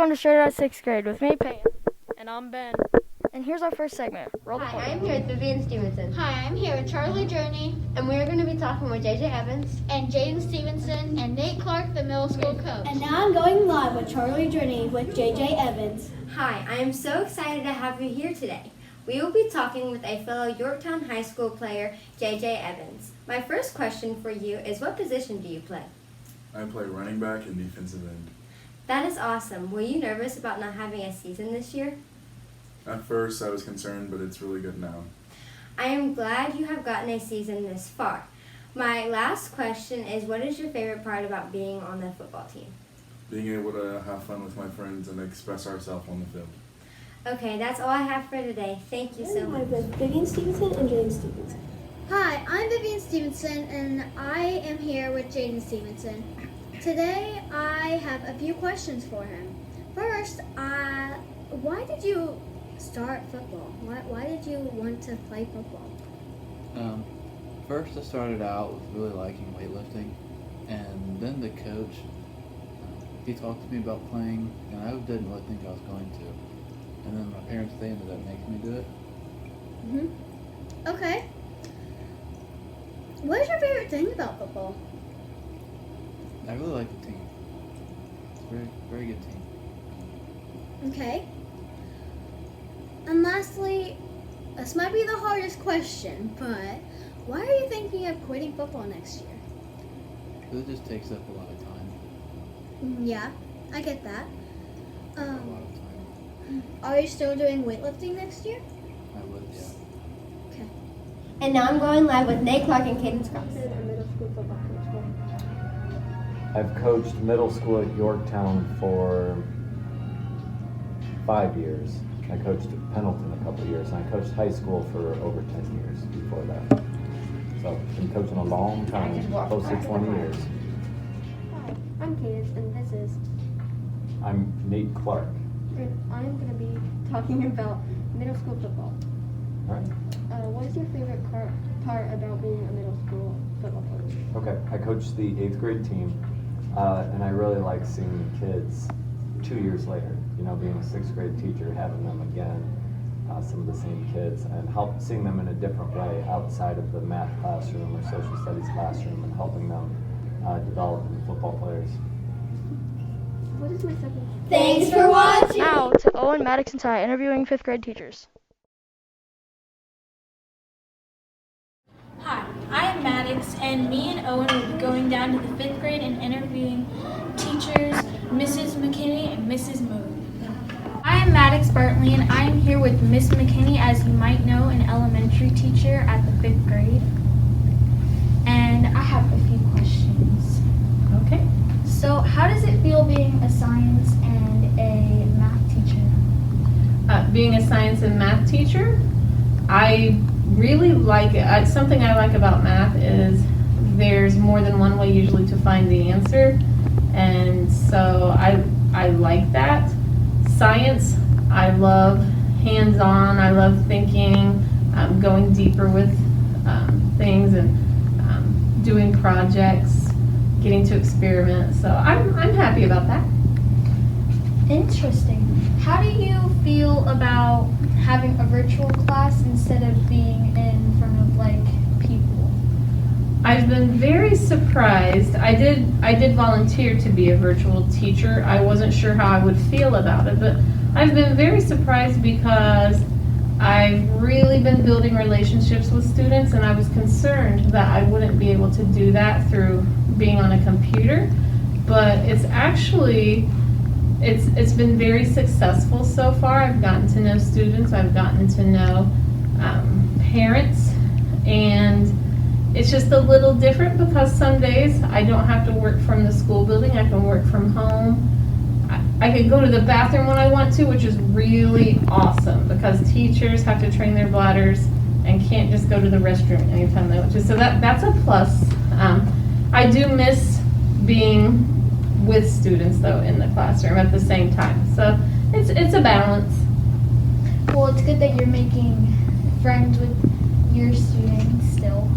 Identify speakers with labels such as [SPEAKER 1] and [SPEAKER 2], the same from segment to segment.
[SPEAKER 1] welcome to Straight Out 6th Grade with me, Peyton. And I'm Ben. And here's our first segment. Roll the
[SPEAKER 2] Hi, I'm here with Vivian Stevenson.
[SPEAKER 3] Hi, I'm here with Charlie Journey.
[SPEAKER 2] And we are going to be talking with JJ Evans.
[SPEAKER 3] And Jaden Stevenson and Nate Clark, the middle school coach.
[SPEAKER 4] And now I'm going live with Charlie Journey with JJ Evans.
[SPEAKER 2] Hi, I am so excited to have you here today. We will be talking with a fellow Yorktown High School player, JJ Evans. My first question for you is, what position do you play?
[SPEAKER 5] I play running back and defensive end.
[SPEAKER 2] That is awesome. Were you nervous about not having a season this year?
[SPEAKER 5] At first I was concerned, but it's really good now.
[SPEAKER 2] I am glad you have gotten a season this far. My last question is, what is your favorite part about being on the football team?
[SPEAKER 5] Being able to have fun with my friends and express ourselves on the field.
[SPEAKER 2] Okay, that's all I have for today. Thank you so much.
[SPEAKER 4] With Vivian Stevenson and Jaden Stevenson.
[SPEAKER 3] Hi, I'm Vivian Stevenson and I am here with Jaden Stevenson. Today I have a few questions for him. First, why did you start football? Why did you want to play football?
[SPEAKER 6] First I started out with really liking weightlifting, and then the coach, he talked to me about playing, and I didn't really think I was going to. And then my parents, they ended up making me do it.
[SPEAKER 3] Okay. What is your favorite thing about football?
[SPEAKER 6] I really like the team. It's a very, very good team.
[SPEAKER 3] Okay. And lastly, this might be the hardest question, but why are you thinking of quitting football next year?
[SPEAKER 6] Because it just takes up a lot of time.
[SPEAKER 3] Yeah, I get that.
[SPEAKER 6] A lot of time.
[SPEAKER 3] Are you still doing weightlifting next year?
[SPEAKER 6] I would, yeah.
[SPEAKER 3] Okay.
[SPEAKER 2] And now I'm going live with Nate Clark and Cadence Cross.
[SPEAKER 7] I've coached middle school at Yorktown for 5 years. I coached at Pendleton a couple of years, and I coached high school for over 10 years before that. So I've been coaching a long time, close to 20 years.
[SPEAKER 8] Hi, I'm Cadence, and this is.
[SPEAKER 7] I'm Nate Clark.
[SPEAKER 8] And I'm going to be talking about middle school football.
[SPEAKER 7] All right.
[SPEAKER 8] What is your favorite part about being a middle school football coach?
[SPEAKER 7] Okay, I coached the 8th grade team, and I really like seeing the kids 2 years later. You know, being a 6th grade teacher, having them again, some of the same kids, and seeing them in a different way outside of the math classroom or social studies classroom, and helping them develop into football players.
[SPEAKER 8] What is my second?
[SPEAKER 2] Thanks for watching!
[SPEAKER 1] Now to Owen, Maddox, and Ty interviewing 5th grade teachers.
[SPEAKER 9] Hi, I am Maddox, and me and Owen will be going down to the 5th grade and interviewing teachers Mrs. McKinney and Mrs. Moon. I am Maddox Bartley, and I am here with Miss McKinney, as you might know, an elementary teacher at the 5th grade. And I have a few questions.
[SPEAKER 10] Okay.
[SPEAKER 9] So, how does it feel being a science and a math teacher?
[SPEAKER 10] Being a science and math teacher, I really like it. Something I like about math is there's more than one way usually to find the answer, and so I like that. Science, I love hands-on. I love thinking, going deeper with things, and doing projects, getting to experiment. So I'm happy about that.
[SPEAKER 9] Interesting. How do you feel about having a virtual class instead of being in front of people?
[SPEAKER 10] I've been very surprised. I did volunteer to be a virtual teacher. I wasn't sure how I would feel about it, but I've been very surprised because I've really been building relationships with students, and I was concerned that I wouldn't be able to do that through being on a computer. But it's actually it's been very successful so far. I've gotten to know students. I've gotten to know parents, and it's just a little different because some days I don't have to work from the school building. I can work from home. I can go to the bathroom when I want to, which is really awesome because teachers have to train their bladders and can't just go to the restroom anytime they want to. So that's a plus. I do miss being with students though in the classroom at the same time. So it's a balance.
[SPEAKER 3] Well, it's good that you're making friends with your students still.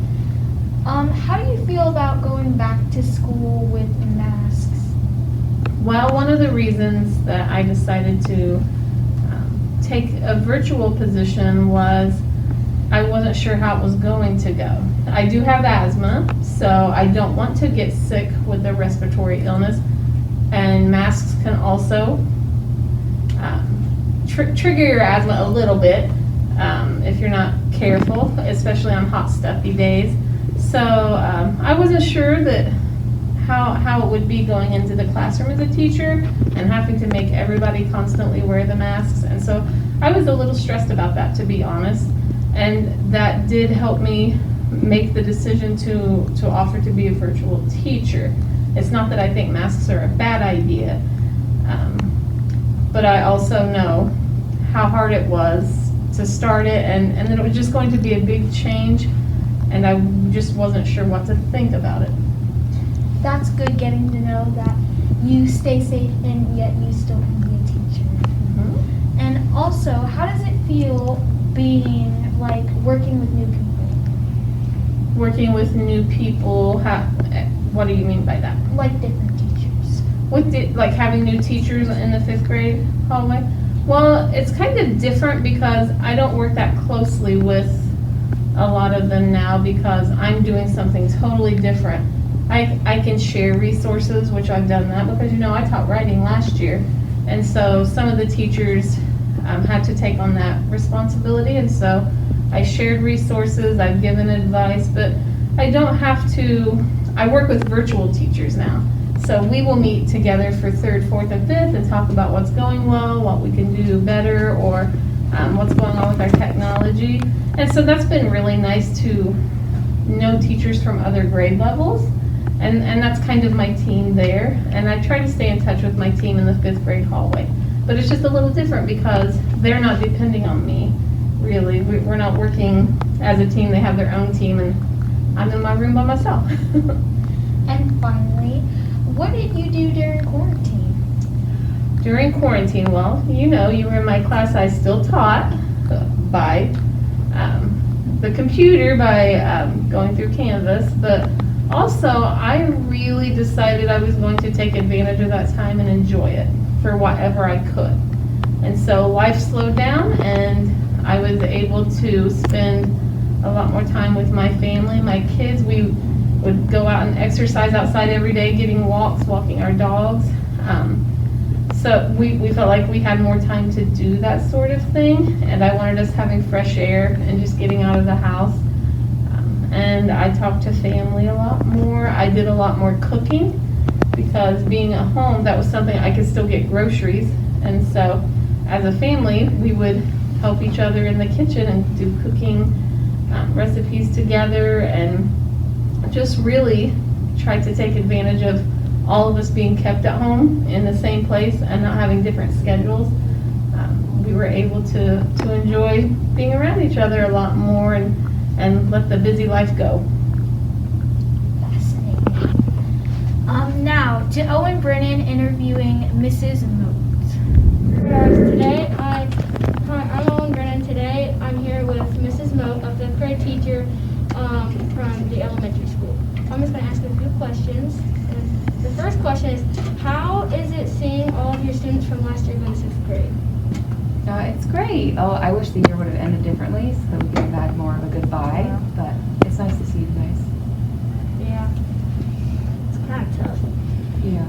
[SPEAKER 3] How do you feel about going back to school with masks?
[SPEAKER 10] Well, one of the reasons that I decided to take a virtual position was I wasn't sure how it was going to go. I do have asthma, so I don't want to get sick with a respiratory illness, and masks can also trigger your asthma a little bit if you're not careful, especially on hot, stuffy days. So I wasn't sure that how it would be going into the classroom as a teacher and having to make everybody constantly wear the masks. And so I was a little stressed about that, to be honest. And that did help me make the decision to offer to be a virtual teacher. It's not that I think masks are a bad idea, but I also know how hard it was to start it, and that it was just going to be a big change, and I just wasn't sure what to think about it.
[SPEAKER 9] That's good getting to know that you stay safe and yet you still can be a teacher.
[SPEAKER 10] Mm-hmm.
[SPEAKER 9] And also, how does it feel being like working with new people?
[SPEAKER 10] Working with new people, what do you mean by that?
[SPEAKER 9] Like different teachers.
[SPEAKER 10] Like having new teachers in the 5th grade hallway? Well, it's kind of different because I don't work that closely with a lot of them now because I'm doing something totally different. I can share resources, which I've done that because, I taught writing last year. And so some of the teachers had to take on that responsibility. And so I shared resources, I've given advice, but I don't have to, I work with virtual teachers now. So we will meet together for 3rd, 4th, and 5th and talk about what's going well, what we can do better, or what's going on with our technology. And so that's been really nice to know teachers from other grade levels. And that's kind of my team there. And I try to stay in touch with my team in the 5th grade hallway. But it's just a little different because they're not depending on me, really. We're not working as a team. They have their own team, and I'm in my room by myself.
[SPEAKER 9] And finally, what did you do during quarantine?
[SPEAKER 10] During quarantine, well, you were in my class. I still taught by the computer, by going through Canvas, but also I really decided I was going to take advantage of that time and enjoy it for whatever I could. And so life slowed down, and I was able to spend a lot more time with my family, my kids. We would go out and exercise outside every day, getting walks, walking our dogs. So we felt like we had more time to do that sort of thing, and I wanted us having fresh air and just getting out of the house. And I talked to family a lot more. I did a lot more cooking because being at home, that was something I could still get groceries. And so as a family, we would help each other in the kitchen and do cooking recipes together, and just really tried to take advantage of all of us being kept at home in the same place and not having different schedules. We were able to enjoy being around each other a lot more and let the busy life go.
[SPEAKER 9] Fascinating. Now to Owen Brennan interviewing Mrs. Modes.
[SPEAKER 8] Today I'm Owen Brennan. Today I'm here with Mrs. Moat, a 5th grade teacher from the elementary school. I'm just going to ask a few questions. And the first question is, how is it seeing all of your students from last year go to 6th grade?
[SPEAKER 11] It's great. Oh, I wish the year would have ended differently so that we could have had more of a goodbye, but it's nice to see you guys.
[SPEAKER 8] Yeah. It's kind of tough.
[SPEAKER 11] Yeah.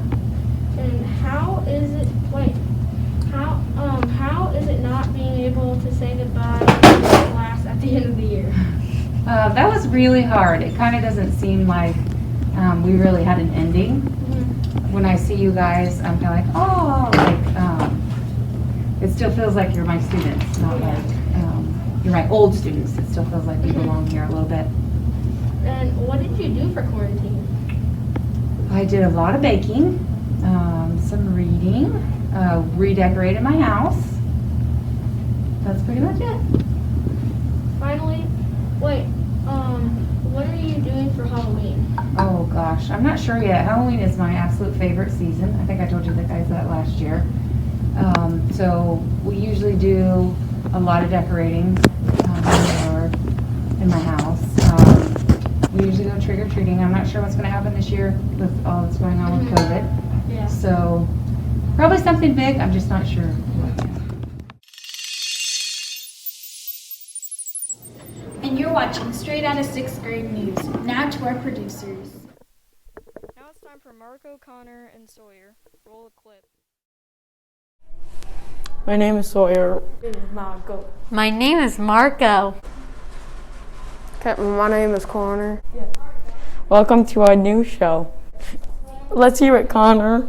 [SPEAKER 8] And how is it not being able to say goodbye to class at the end of the year?
[SPEAKER 11] That was really hard. It kind of doesn't seem like we really had an ending.
[SPEAKER 8] Mm-hmm.
[SPEAKER 11] When I see you guys, I'm kind of like, oh, it still feels like you're my students, not like you're my old students. It still feels like we belong here a little bit.
[SPEAKER 8] And what did you do for quarantine?
[SPEAKER 11] I did a lot of baking, some reading, redecorated my house. That's pretty much it.
[SPEAKER 8] Finally, what are you doing for Halloween?
[SPEAKER 11] Oh gosh, I'm not sure yet. Halloween is my absolute favorite season. I think I told you guys that last year. So we usually do a lot of decorating in my house. We usually go trick-or-treating. I'm not sure what's going to happen this year with all that's going on with COVID.
[SPEAKER 8] Yeah.
[SPEAKER 11] So Probably something big, I'm just not sure what yet.
[SPEAKER 9] And you're watching Straight Outta 6th Grade News. Now to our producers.
[SPEAKER 1] Now it's time for Marco, Connor, and Sawyer. Roll a clip.
[SPEAKER 12] My name is Sawyer.
[SPEAKER 13] My name is Marco.
[SPEAKER 12] Okay, my name is Connor. Welcome to our new show. Let's hear it, Connor.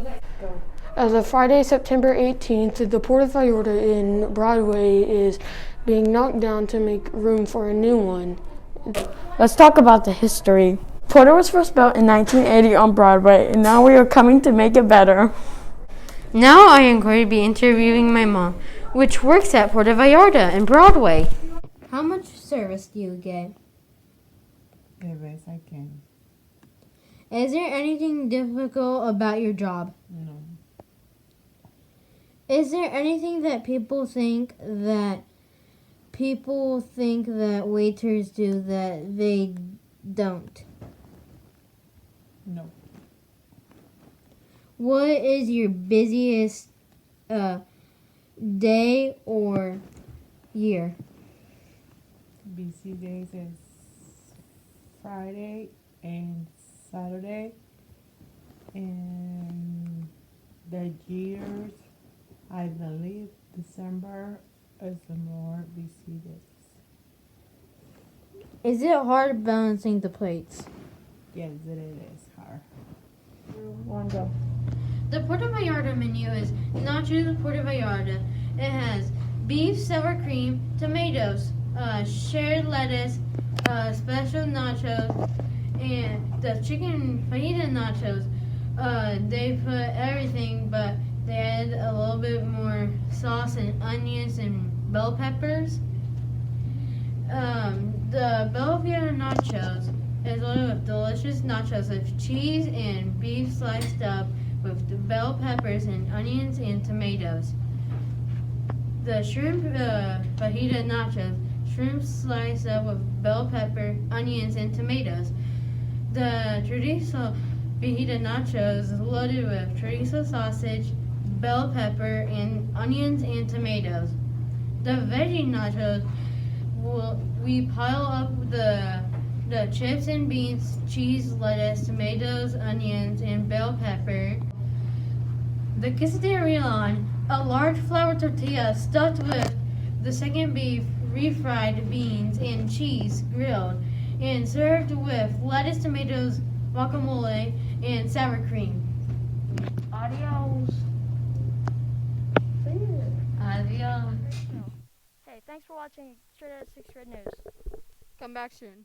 [SPEAKER 12] As of Friday, September 18th, the Port of Vallarta in Broadway is being knocked down to make room for a new one. Let's talk about the history. Porter was first built in 1980 on Broadway, and now we are coming to make it better.
[SPEAKER 13] Now I am going to be interviewing my mom, which works at Puerto Vallarta in Broadway.
[SPEAKER 14] How much service do you get?
[SPEAKER 15] The best I can.
[SPEAKER 14] Is there anything difficult about your job?
[SPEAKER 15] No.
[SPEAKER 14] Is there anything that people think that waiters do that they don't?
[SPEAKER 15] No.
[SPEAKER 14] What is your busiest day or year?
[SPEAKER 15] Busy days is Friday and Saturday, and the years, I believe December is the more busy days.
[SPEAKER 14] Is it hard balancing the plates?
[SPEAKER 15] Yes, it is hard.
[SPEAKER 12] One go.
[SPEAKER 13] The Puerto Vallarta menu is nachos Puerto Vallarta. It has beef, sour cream, tomatoes, shared lettuce, special nachos, and the chicken fajita nachos. They put everything, but they add a little bit more sauce and onions and bell peppers. The bell pepper nachos is loaded with delicious nachos with cheese and beef sliced up with the bell peppers and onions and tomatoes. The shrimp fajita nachos, shrimp sliced up with bell pepper, onions, and tomatoes. The chorizo fajita nachos is loaded with chorizo sausage, bell pepper, and onions and tomatoes. The veggie nachos, we pile up the chips and beans, cheese, lettuce, tomatoes, onions, and bell pepper. The quesadilla, a large flour tortilla stuffed with the second beef, refried beans, and cheese grilled, and served with lettuce, tomatoes, guacamole, and sour cream. Adios. Adios.
[SPEAKER 1] Hey, thanks for watching Straight Outta 6th Grade News.
[SPEAKER 10] Come back soon.